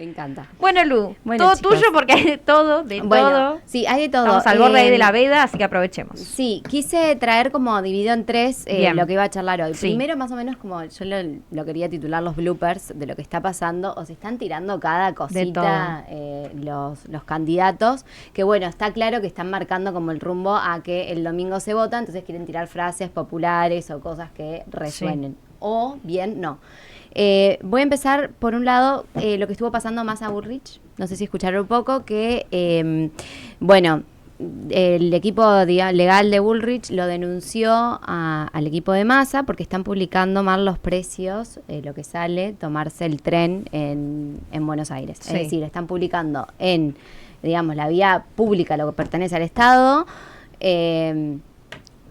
Me encanta. Bueno, Lu, Bueno, todo chicos. tuyo porque hay de todo, todo. Sí, hay de todo. Estamos al borde ahí de la veda, así que aprovechemos. Sí, quise traer como dividido en tres lo que iba a charlar hoy. Sí. Primero, más o menos, como yo lo quería titular los bloopers de lo que está pasando, o se están tirando cada cosita los candidatos, que bueno, está claro que están marcando como el rumbo a que el domingo se vota, entonces quieren tirar frases populares o cosas que resuenen. Sí. O bien, no. Voy a empezar por un lado lo que estuvo pasando más a Bullrich, no sé si escucharon un poco, que bueno, el equipo legal de Bullrich lo denunció al equipo de Massa porque están publicando mal los precios, lo que sale tomarse el tren en Buenos Aires. Sí. Es decir, están publicando en, digamos, la vía pública, lo que pertenece al Estado,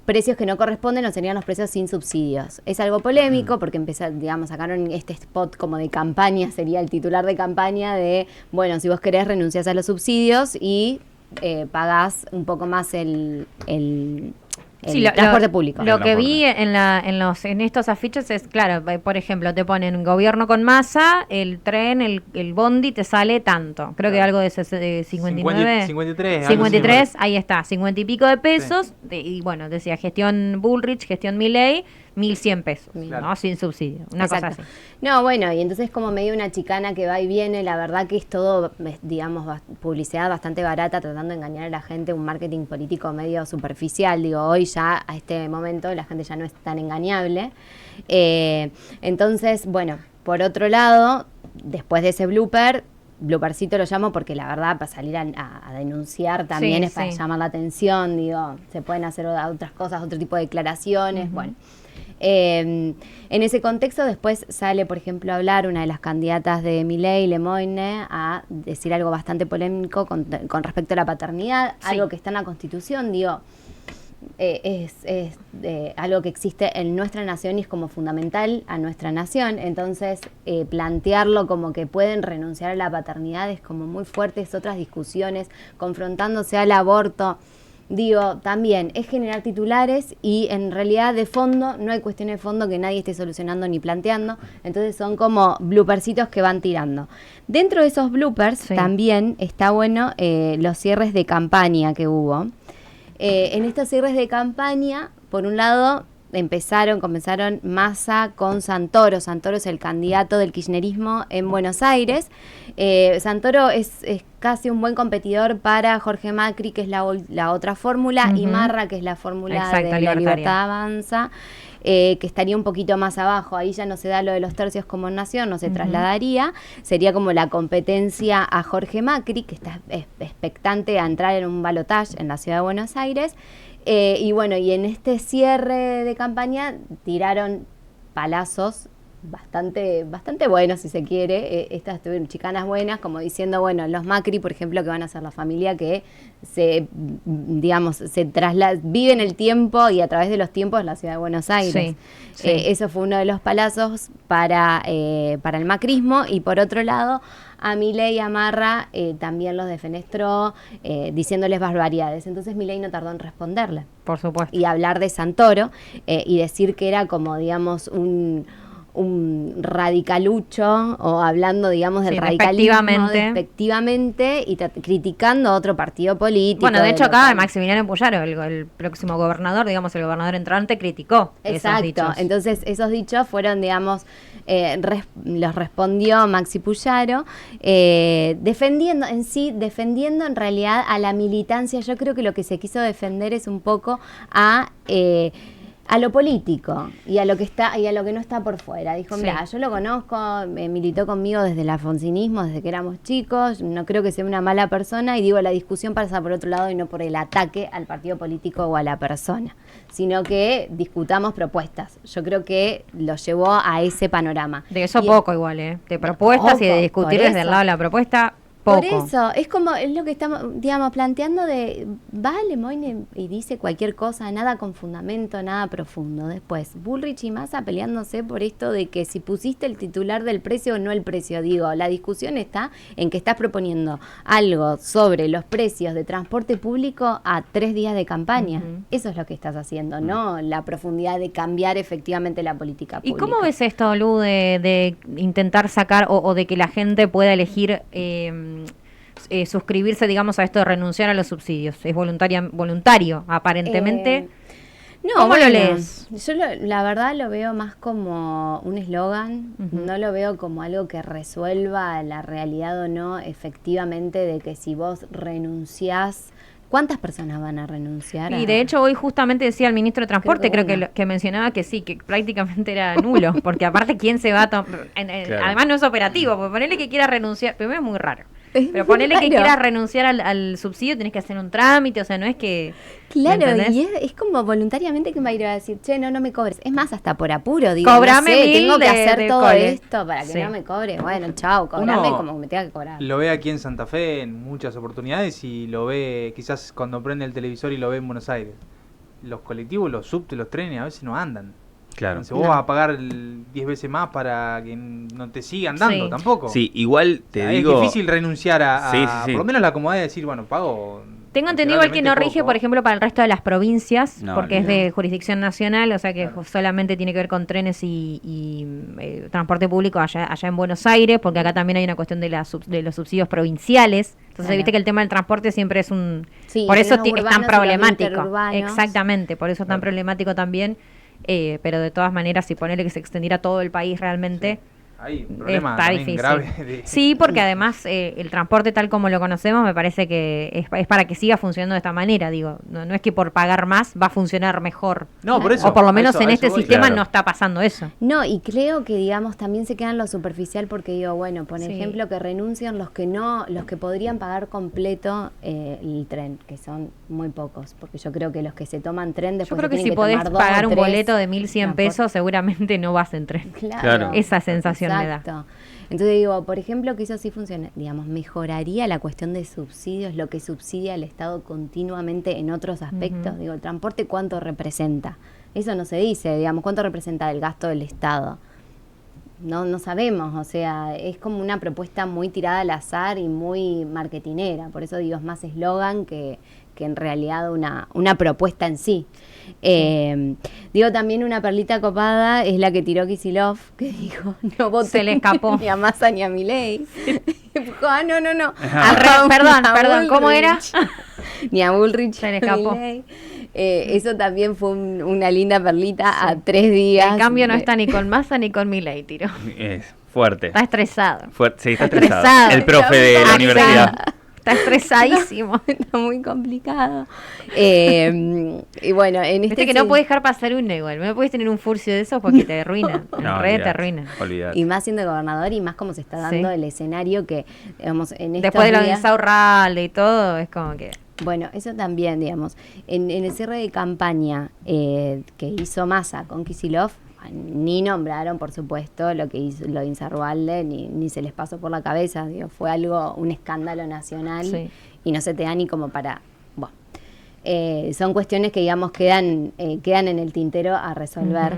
precios que no corresponden o serían los precios sin subsidios. Es algo polémico porque sacaron este spot como de campaña, sería el titular de campaña de, bueno, si vos querés renunciás a los subsidios y pagás un poco más el transporte público. Lo que vi en estos afiches es, claro, por ejemplo, te ponen gobierno con Massa, el tren, el bondi te sale tanto. Creo que algo de 59. 53, ahí está, 50 y pico de pesos. Sí. Y bueno, decía gestión Bullrich, gestión Milei, 1.100 pesos, claro. ¿No? Sin subsidio, una cosa así. No, bueno, y entonces como medio una chicana que va y viene, la verdad que es todo, digamos, publicidad bastante barata, tratando de engañar a la gente, un marketing político medio superficial. Digo, hoy ya a este momento la gente ya no es tan engañable. Entonces, bueno, por otro lado, después de ese bloopercito lo llamo porque la verdad para salir a denunciar también es para llamar la atención, digo, se pueden hacer otras cosas, otro tipo de declaraciones, bueno. En ese contexto después sale, por ejemplo, a hablar una de las candidatas de Milei, Lemoyne, a decir algo bastante polémico con respecto a la paternidad, algo que está en la Constitución, digo, es algo que existe en nuestra nación y es como fundamental a nuestra nación, entonces plantearlo como que pueden renunciar a la paternidad es como muy fuerte, es otras discusiones, confrontándose al aborto. Digo, también es generar titulares y en realidad de fondo no hay cuestiones de fondo que nadie esté solucionando ni planteando, entonces son como bloopercitos que van tirando. Dentro de esos bloopers también está bueno los cierres de campaña que hubo. En estos cierres de campaña, por un lado, comenzaron Massa con Santoro. Santoro es el candidato del kirchnerismo en Buenos Aires. Santoro es casi un buen competidor para Jorge Macri, que es la otra fórmula, y Marra, que es la fórmula de la Libertad Avanza, que estaría un poquito más abajo. Ahí ya no se da lo de los tercios como en Nación, no se trasladaría. Sería como la competencia a Jorge Macri, que está expectante a entrar en un balotaje en la ciudad de Buenos Aires. Y bueno, y en este cierre de campaña tiraron palazos bastante buenos, si se quiere, estas chicanas buenas, como diciendo, bueno, los Macri, por ejemplo, que van a ser la familia que viven el tiempo y a través de los tiempos en la ciudad de Buenos Aires. Sí. Eso fue uno de los palazos para el macrismo, y por otro lado, a Milei y a Marra también los defenestró diciéndoles barbaridades. Entonces Milei no tardó en responderle. Por supuesto. Y hablar de Santoro y decir que era como, digamos, un radicalucho, o hablando, digamos, del radicalismo despectivamente y criticando a otro partido político. Bueno, de hecho acá Maximiliano Puyaro, el próximo gobernador, digamos, el gobernador entrante, criticó esos dichos. Entonces esos dichos fueron, digamos, los respondió Maxi Puyaro, defendiendo en realidad a la militancia. Yo creo que lo que se quiso defender es un poco a lo político y a lo que no está por fuera. Dijo, mira, yo lo conozco, militó conmigo desde el alfonsinismo, desde que éramos chicos, no creo que sea una mala persona, y digo, la discusión pasa por otro lado y no por el ataque al partido político o a la persona, sino que discutamos propuestas. Yo creo que lo llevó a ese panorama. De eso poco igual, de propuestas y de discutir desde el lado de la propuesta. poco. Por eso, es lo que estamos, digamos, planteando de, va Lemoyne y dice cualquier cosa, nada con fundamento, nada profundo. Después, Bullrich y Massa peleándose por esto de que si pusiste el titular del precio o no el precio. Digo, la discusión está en que estás proponiendo algo sobre los precios de transporte público a 3 días de campaña. Eso es lo que estás haciendo, no la profundidad de cambiar efectivamente la política pública. ¿Y cómo ves esto, Lu, de intentar sacar o de que la gente pueda elegir suscribirse, digamos, a esto de renunciar a los subsidios? Es voluntario, aparentemente. No, ¿Cómo lo lees? Yo la verdad lo veo más como un eslogan, no lo veo como algo que resuelva la realidad o no, efectivamente, de que si vos renunciás, ¿cuántas personas van a renunciar? Y de hecho hoy justamente decía el ministro de Transporte, creo que mencionaba que sí, que prácticamente era nulo, porque aparte quién se va a claro. Además no es operativo, porque ponerle que quiera renunciar, primero es muy raro. Pero ponerle que quieras renunciar al subsidio, tenés que hacer un trámite, o sea, no es que... Claro, y es como voluntariamente que va a ir a decir, che, no me cobres. Es más, hasta por apuro, digo, cobrame, no sé, tengo que hacer todo esto para que sí. no me cobre. Bueno, chao, cobrame como me tenga que cobrar. Lo ve aquí en Santa Fe en muchas oportunidades y lo ve quizás cuando prende el televisor y lo ve en Buenos Aires. Los colectivos, los subtes, los trenes a veces no andan. Claro. Entonces vos vas a pagar 10 veces más para que no te sigan dando tampoco. Sí, igual te digo... Es difícil renunciar a sí. por lo menos la comodidad de decir, bueno, pago... Tengo entendido igual que no rige, por ejemplo, para el resto de las provincias, porque es de jurisdicción nacional, o sea que solamente tiene que ver con trenes y transporte público allá en Buenos Aires, porque acá también hay una cuestión de los subsidios provinciales. Entonces, viste que el tema del transporte siempre es un... Sí, por eso es tan problemático. Exactamente, por eso es tan problemático también. Pero de todas maneras, si ponerle que se extendiera a todo el país realmente... Sí. Hay un problema está difícil. Grave Sí, porque además el transporte tal como lo conocemos me parece que es para que siga funcionando de esta manera, digo, no es que por pagar más va a funcionar mejor. No, por eso. O por lo menos en este sistema claro. no está pasando eso. No, y creo que, digamos, también se queda en lo superficial porque digo, bueno, por ejemplo, que renuncian los que podrían pagar completo el tren, que son muy pocos, porque yo creo que los que se toman tren después yo creo que si podés pagar un boleto de 1.100 pesos, seguramente no vas en tren. Claro. Esa sensación me da. Exacto. Entonces digo, por ejemplo, que eso sí funcione, digamos, mejoraría la cuestión de subsidios, lo que subsidia el Estado continuamente en otros aspectos. Digo, el transporte, ¿cuánto representa? Eso no se dice, digamos, ¿cuánto representa el gasto del Estado? No sabemos, o sea, es como una propuesta muy tirada al azar y muy marketinera, por eso digo, es más eslogan que en realidad una propuesta en sí. Digo, también una perlita copada es la que tiró Kicillof, que dijo, no voté se le escapó ni a Massa ni a Milei. Dijo, no. Perdón, ¿cómo era? Ni a Bullrich. Se le escapó. Eso también fue una linda perlita a 3 días. En cambio no está ni con Massa ni con Milei, tiro. Es fuerte. Está estresado. Sí, está estresado. El profe de la universidad. Está estresadísimo. Está muy complicado. Y bueno, en Viste que no puedes dejar pasar un igual. No puedes tener un furcio de esos porque te arruina. Te arruina. Y más siendo gobernador y más como se está dando el escenario que, digamos, en estos después de lo de días, Insaurralde y todo, es como que... Bueno, eso también, digamos. En el cierre de campaña que hizo Massa con Kicillof, ni nombraron, por supuesto, lo que hizo lo de Insaurralde, ni se les pasó por la cabeza. Digo, fue un escándalo nacional y no se te da ni como para... Bueno, son cuestiones que, digamos, quedan en el tintero a resolver.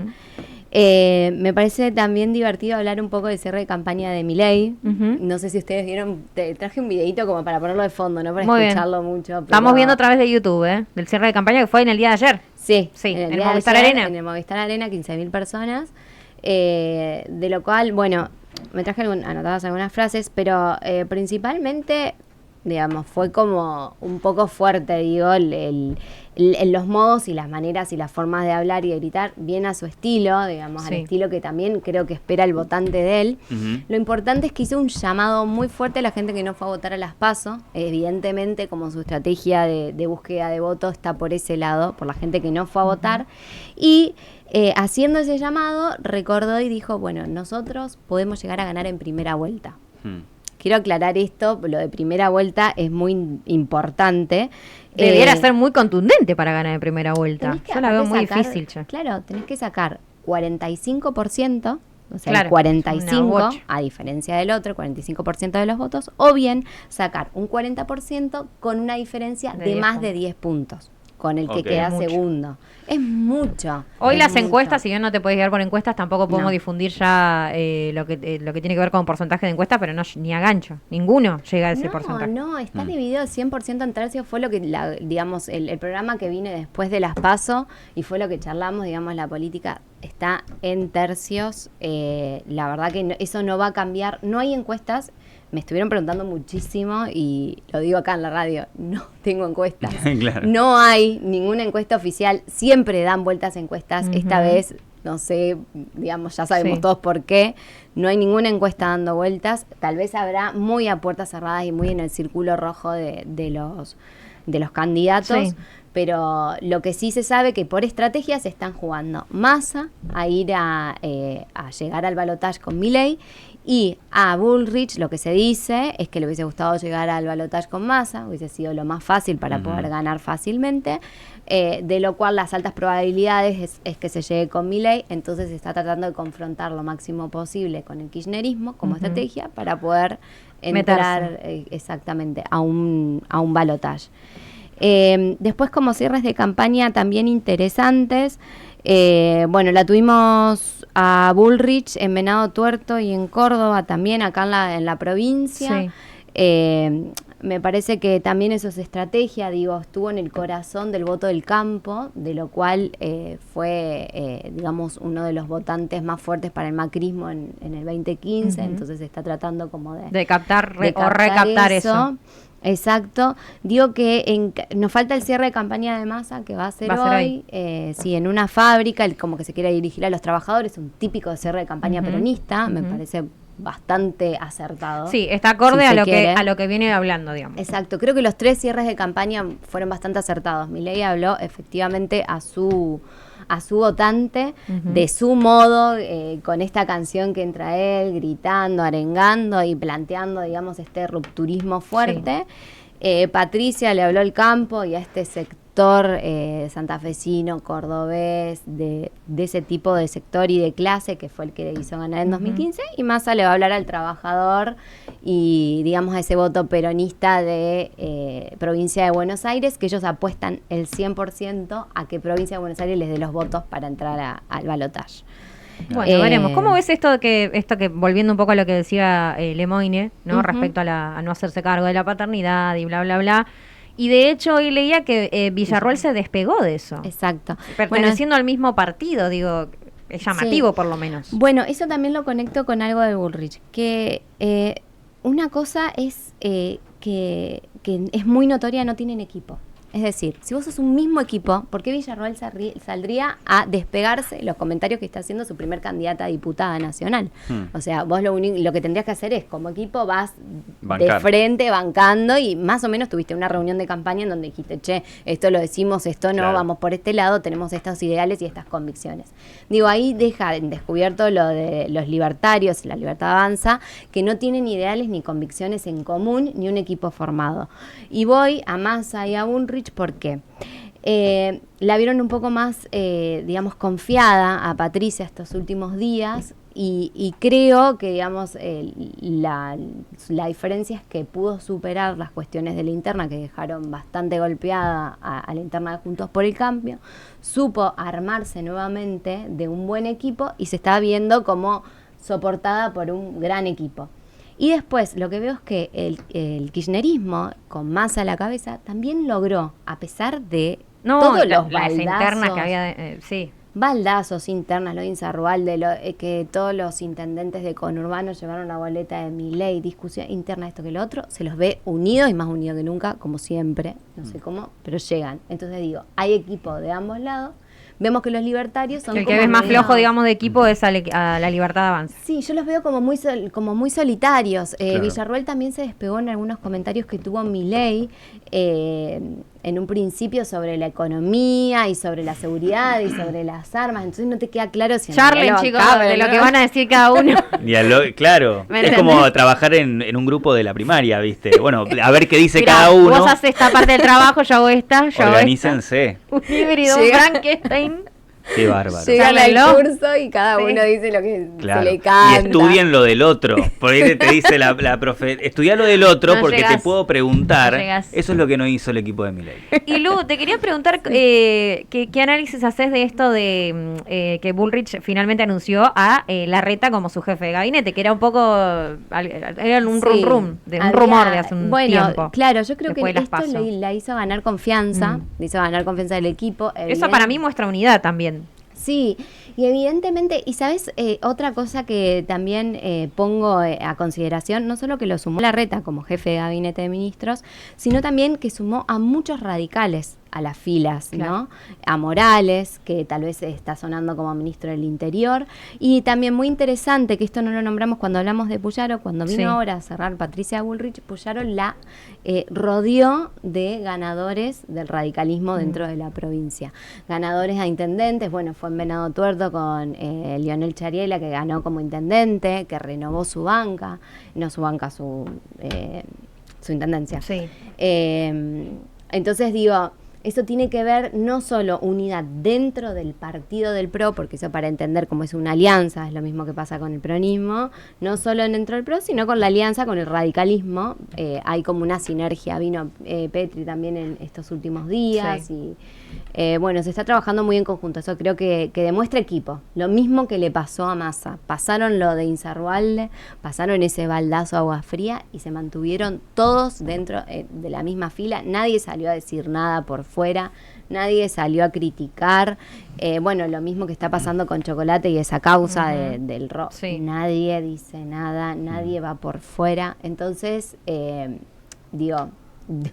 Me parece también divertido hablar un poco del cierre de campaña de Milei. No sé si ustedes vieron, traje un videito como para ponerlo de fondo, no para escucharlo mucho. Pero... Estamos viendo a través de YouTube, del cierre de campaña que fue en el día de ayer. Sí, en el Movistar Arena. En el Movistar Arena, 15.000 personas. De lo cual, bueno, me traje anotadas algunas frases, pero principalmente, digamos, fue como un poco fuerte, digo, los modos y las maneras y las formas de hablar y de gritar, bien a su estilo, digamos, al estilo que también creo que espera el votante de él. Lo importante es que hizo un llamado muy fuerte a la gente que no fue a votar a las PASO, evidentemente como su estrategia de búsqueda de votos está por ese lado, por la gente que no fue a votar, y haciendo ese llamado recordó y dijo, bueno, nosotros podemos llegar a ganar en primera vuelta. Quiero aclarar esto, lo de primera vuelta es muy importante. Debiera ser muy contundente para ganar en primera vuelta. Yo la veo muy difícil. Claro, tenés que sacar 45% o sea, el 45%, a diferencia del otro, el 45% de los votos, o bien sacar un 40% con una diferencia de más de 10 puntos, con el que queda segundo. Es mucho. Hoy las encuestas, si bien no te puedes guiar por encuestas, tampoco podemos difundir ya lo que tiene que ver con porcentaje de encuestas, pero no ni a gancho. Ninguno llega a ese porcentaje. No, está dividido 100% en tercios. Fue lo que, digamos, el programa que vine después de las PASO y fue lo que charlamos, digamos, la política está en tercios. La verdad que eso no va a cambiar. No hay encuestas. Me estuvieron preguntando muchísimo y lo digo acá en la radio, no tengo encuestas. Claro. No hay ninguna encuesta oficial, siempre dan vueltas encuestas. Esta vez, no sé, digamos, ya sabemos todos por qué. No hay ninguna encuesta dando vueltas. Tal vez habrá muy a puertas cerradas y muy en el círculo rojo de los candidatos. Pero lo que sí se sabe que por estrategia se están jugando Massa a ir a llegar al balotaje con Milei, y a Bullrich lo que se dice es que le hubiese gustado llegar al balotaje con Massa, hubiese sido lo más fácil para poder ganar fácilmente, de lo cual las altas probabilidades es que se llegue con Milei. Entonces se está tratando de confrontar lo máximo posible con el kirchnerismo como estrategia para poder entrar exactamente a un balotaje. Después, como cierres de campaña también interesantes, la tuvimos a Bullrich en Venado Tuerto y en Córdoba también, acá en la provincia. Me parece que también eso es estrategia, estuvo en el corazón del voto del campo, de lo cual fue, digamos, uno de los votantes más fuertes para el macrismo en el 2015, entonces se está tratando como de captar o recaptar eso. Exacto. Digo que nos falta el cierre de campaña de Massa, que va a ser hoy. En una fábrica, como que se quiere dirigir a los trabajadores, un típico cierre de campaña peronista, me parece bastante acertado. Sí, está acorde a lo que viene hablando, digamos. Exacto. Creo que los 3 cierres de campaña fueron bastante acertados. Milei habló efectivamente a su votante, de su modo, con esta canción que entra él, gritando, arengando y planteando, digamos, este rupturismo fuerte. Patricia le habló al campo y a este sector santafesino, cordobés, de ese tipo de sector y de clase, que fue el que le hizo ganar en 2015, y Massa le va a hablar al trabajador y, digamos, a ese voto peronista de provincia de Buenos Aires, que ellos apuestan el 100% a que provincia de Buenos Aires les dé los votos para entrar al balotaje. Bueno, veremos. ¿Cómo ves esto que volviendo un poco a lo que decía Lemoine, ¿no? Respecto a no hacerse cargo de la paternidad y bla, bla, bla? Y de hecho hoy leía que Villarroel se despegó de eso. Exacto. Perteneciendo al mismo partido, digo, es llamativo por lo menos. Bueno, eso también lo conecto con algo de Bullrich, que una cosa es que es muy notoria, no tienen equipo. Es decir, si vos sos un mismo equipo, ¿por qué Villarroel saldría a despegarse los comentarios que está haciendo su primer candidata a diputada nacional? O sea, vos lo que tendrías que hacer es, como equipo, vas de frente, bancando, y más o menos tuviste una reunión de campaña en donde dijiste, che, esto lo decimos, esto no, vamos por este lado, tenemos estos ideales y estas convicciones. Digo, ahí deja en descubierto lo de los libertarios, la Libertad Avanza, que no tienen ideales ni convicciones en común, ni un equipo formado. Y voy a Massa y a Bullrich porque la vieron un poco más, digamos, confiada a Patricia estos últimos días, y creo que, digamos, la diferencia es que pudo superar las cuestiones de la interna, que dejaron bastante golpeada a la interna de Juntos por el Cambio, supo armarse nuevamente de un buen equipo y se está viendo como soportada por un gran equipo. Y después lo que veo es que el kirchnerismo, con Massa a la cabeza, también logró, a pesar de todos los baldazos internas que había, baldazos internas, lo de Insaurralde, que todos los intendentes de conurbano llevaron la boleta de Milei, discusión interna, esto que lo otro, se los ve unidos y más unidos que nunca, como siempre, no sé cómo, pero llegan. Entonces digo, hay equipo de ambos lados. Vemos que los libertarios son el que ves más flojo, digamos, de equipo es a la Libertad Avanza. Sí, yo los veo como muy solitarios. Claro. Villarroel también se despegó en algunos comentarios que tuvo Milei en un principio sobre la economía y sobre la seguridad y sobre las armas. Entonces no te queda claro si... Charlen, chicos, de lo que van a decir cada uno. Claro, es como trabajar en un grupo de la primaria, ¿viste? Bueno, a ver qué dice cada uno. Vos haces esta parte del trabajo, yo hago esta, yo Organícense. hago esta. Un híbrido, Frankenstein. Qué bárbaro. Llegan al curso y cada uno dice lo que se le canta. Y estudien lo del otro. Por ahí te dice la profe, estudia lo del otro porque te puedo preguntar. Eso es lo que no hizo el equipo de Milei. Y Lu, te quería preguntar ¿qué análisis haces de esto de que Bullrich finalmente anunció a Larreta como su jefe de gabinete? Que era un poco, era un rumor de hace un tiempo. Claro, yo creo que esto la hizo ganar confianza, le hizo ganar confianza del equipo. Eso para mí muestra unidad también. Sí, y evidentemente, y sabes, otra cosa que también pongo a consideración, no solo que lo sumó Larreta como jefe de gabinete de ministros, sino también que sumó a muchos radicales a las filas, claro, ¿no? A Morales, que tal vez está sonando como ministro del Interior, y también muy interesante, que esto no lo nombramos cuando hablamos de Puyaro, cuando vino ahora a cerrar Patricia Bullrich, Puyaro la rodeó de ganadores del radicalismo dentro de la provincia. Ganadores a intendentes, bueno, fue en Venado Tuerto con Lionel Chariela, que ganó como intendente, que renovó su banca, su intendencia. Sí. Entonces digo, eso tiene que ver no solo unidad dentro del partido del PRO, porque eso para entender cómo es una alianza, es lo mismo que pasa con el peronismo, no solo dentro del PRO, sino con la alianza con el radicalismo. Hay como una sinergia, vino Petri también en estos últimos días, y bueno, se está trabajando muy en conjunto. Eso creo que demuestra equipo, lo mismo que le pasó a Massa. Pasaron lo de Insaurralde, pasaron ese baldazo agua fría y se mantuvieron todos dentro de la misma fila. Nadie salió a decir nada por fuera, nadie salió a criticar. Bueno, lo mismo que está pasando con Chocolate y esa causa del rock. Sí. Nadie dice nada, nadie va por fuera. Entonces, digo,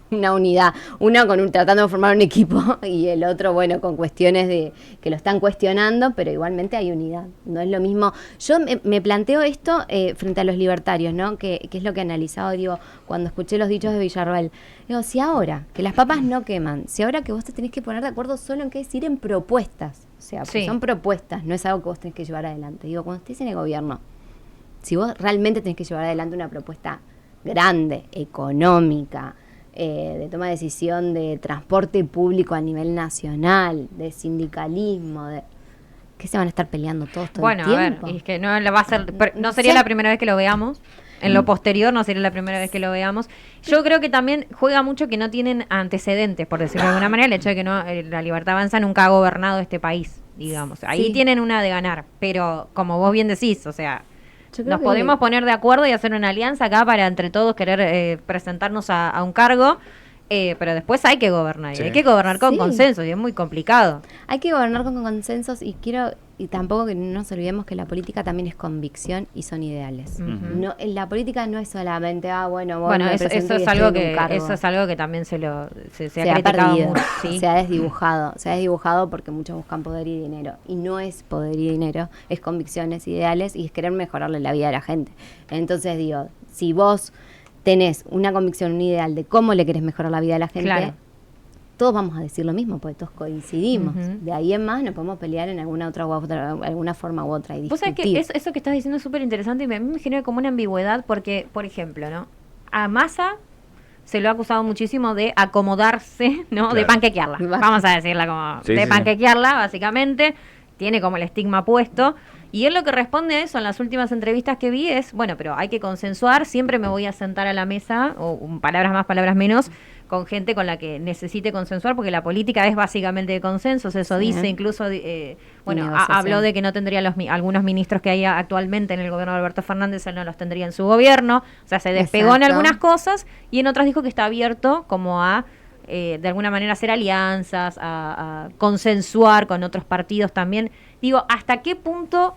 una unidad, uno tratando de formar un equipo y el otro, bueno, con cuestiones de que lo están cuestionando, pero igualmente hay unidad. No es lo mismo. Yo me planteo esto frente a los libertarios, ¿no? Que es lo que he analizado, digo, cuando escuché los dichos de Villarroel. Digo, si ahora que las papas no queman, si ahora que vos te tenés que poner de acuerdo solo en qué decir en propuestas, o sea, pues son propuestas, no es algo que vos tenés que llevar adelante. Digo, cuando estés en el gobierno, si vos realmente tenés que llevar adelante una propuesta grande, económica, de toma de decisión de transporte público a nivel nacional, de sindicalismo, ¿qué se van a estar peleando todos todo el tiempo? Bueno, a ver, es que no sería la primera vez que lo veamos. En lo posterior no sería la primera vez que lo veamos. Yo creo que también juega mucho que no tienen antecedentes, por decirlo de alguna manera, el hecho de que la Libertad Avanza nunca ha gobernado este país, digamos. Ahí tienen una de ganar, pero como vos bien decís, o sea, nos podemos poner de acuerdo y hacer una alianza acá para entre todos querer presentarnos a un cargo, pero después hay que gobernar, y hay que gobernar con consensos, y es muy complicado. Hay que gobernar con consensos, y tampoco que no nos olvidemos que la política también es convicción y son ideales. No, la política no es solamente, eso es algo que también se ha criticado mucho, se ha desdibujado porque muchos buscan poder y dinero, y no es poder y dinero, es convicciones, ideales, y es querer mejorarle la vida a la gente. Entonces digo, si vos tenés una convicción, un ideal de cómo le querés mejorar la vida a la gente, todos vamos a decir lo mismo, porque todos coincidimos. De ahí en más nos podemos pelear en alguna forma u otra y discutir. Vos sabés que eso que estás diciendo es súper interesante, y a mí me genera como una ambigüedad, porque, por ejemplo, ¿no? A Massa se lo ha acusado muchísimo de acomodarse, ¿no? Claro. De panquequearla. Vamos a decirla como panquequearla, básicamente. Tiene como el estigma puesto. Y él lo que responde a eso en las últimas entrevistas que vi es, bueno, pero hay que consensuar, siempre me voy a sentar a la mesa, o palabras más, palabras menos, con gente con la que necesite consensuar, porque la política es básicamente de consensos, eso dice, incluso, habló de que no tendría algunos ministros que hay actualmente en el gobierno de Alberto Fernández, él no los tendría en su gobierno, o sea, se despegó en algunas cosas, y en otras dijo que está abierto como a, de alguna manera, hacer alianzas, a consensuar con otros partidos también. Digo, ¿hasta qué punto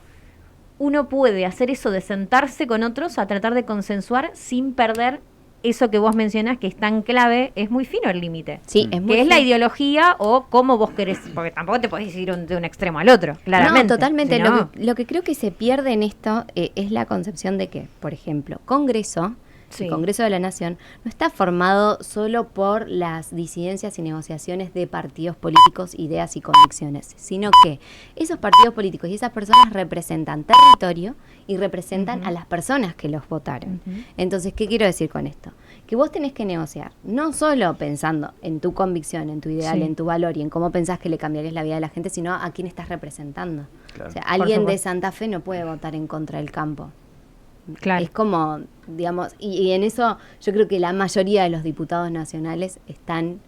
uno puede hacer eso de sentarse con otros a tratar de consensuar sin perder eso que vos mencionás, que es tan clave? Es muy fino el límite. Sí, es muy fino. La ideología o cómo vos querés, porque tampoco te podés ir de un extremo al otro, claramente. No, totalmente. Lo que creo que se pierde en esto es la concepción de que, por ejemplo, Congreso el Congreso de la Nación, no está formado solo por las disidencias y negociaciones de partidos políticos, ideas y convicciones, sino que esos partidos políticos y esas personas representan territorio y representan a las personas que los votaron. Entonces, ¿qué quiero decir con esto? Que vos tenés que negociar, no solo pensando en tu convicción, en tu ideal, en tu valor y en cómo pensás que le cambiarías la vida a la gente, sino a quién estás representando. Claro. O sea, alguien de Santa Fe no puede votar en contra del campo. Claro. Es como, digamos, y en eso yo creo que la mayoría de los diputados nacionales están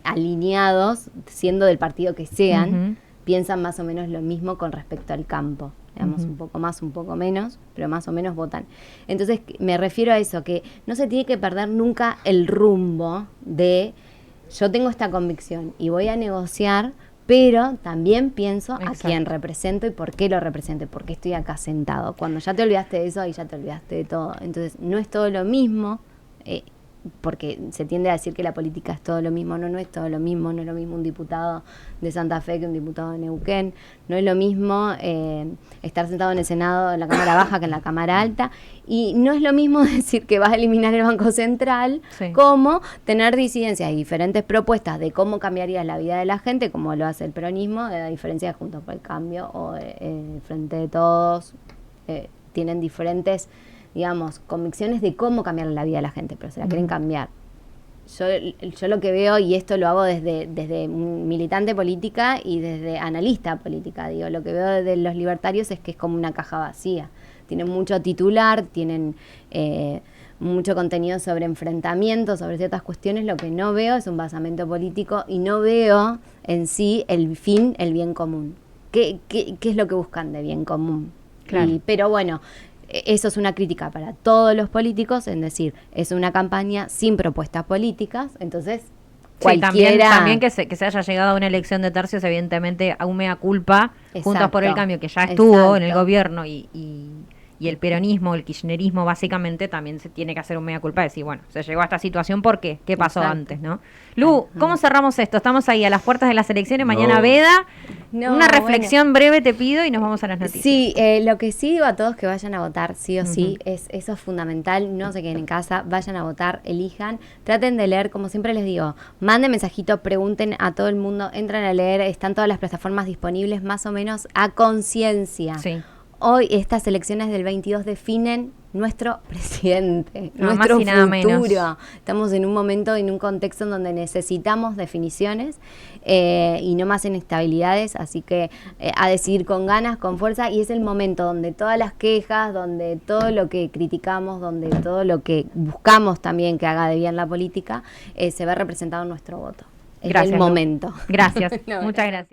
alineados, siendo del partido que sean, piensan más o menos lo mismo con respecto al campo. Digamos, un poco más, un poco menos, pero más o menos votan. Entonces, me refiero a eso, que no se tiene que perder nunca el rumbo de yo tengo esta convicción y voy a negociar, pero también pienso a quién represento y por qué lo represento, y por qué estoy acá sentado. Cuando ya te olvidaste de eso, ahí ya te olvidaste de todo. Entonces, no es todo lo mismo, porque se tiende a decir que la política es todo lo mismo. No es todo lo mismo. No es lo mismo un diputado de Santa Fe que un diputado de Neuquén. No es lo mismo estar sentado en el Senado, en la Cámara Baja, que en la Cámara Alta. Y no es lo mismo decir que vas a eliminar el Banco Central, como tener disidencias y diferentes propuestas de cómo cambiarías la vida de la gente, como lo hace el peronismo, a diferencia de Juntos por el Cambio o Frente de Todos. Tienen diferentes, digamos, convicciones de cómo cambiar la vida de la gente, pero se la quieren cambiar. Yo lo que veo, y esto lo hago desde militante política y desde analista política, digo, lo que veo de los libertarios es que es como una caja vacía. Tienen mucho titular, tienen mucho contenido sobre enfrentamientos, sobre ciertas cuestiones. Lo que no veo es un basamento político y no veo en sí el fin, el bien común. ¿Qué es lo que buscan de bien común? Claro. Pero bueno, eso es una crítica para todos los políticos, en decir, es una campaña sin propuestas políticas, entonces cualquiera... También que se haya llegado a una elección de tercios, evidentemente, a un mea culpa, Juntos por el Cambio, que ya estuvo en el gobierno y el peronismo, el kirchnerismo, básicamente, también se tiene que hacer un mea culpa, de decir, bueno, se llegó a esta situación, ¿por qué? ¿Qué pasó antes, no? Lu, ¿cómo cerramos esto? Estamos ahí a las puertas de las elecciones, mañana veda. Una reflexión breve te pido y nos vamos a las noticias. Sí, lo que sí digo a todos que vayan a votar, sí o sí, eso es fundamental, no se queden en casa, vayan a votar, elijan, traten de leer, como siempre les digo, manden mensajito, pregunten a todo el mundo, entren a leer, están todas las plataformas disponibles más o menos a conciencia. Sí. Hoy estas elecciones del 22 definen nuestro presidente, nuestro futuro. Estamos en un momento, en un contexto en donde necesitamos definiciones y no más inestabilidades, así que a decidir con ganas, con fuerza, y es el momento donde todas las quejas, donde todo lo que criticamos, donde todo lo que buscamos también que haga de bien la política, se ve representado en nuestro voto. Es el momento. Gracias, muchas gracias.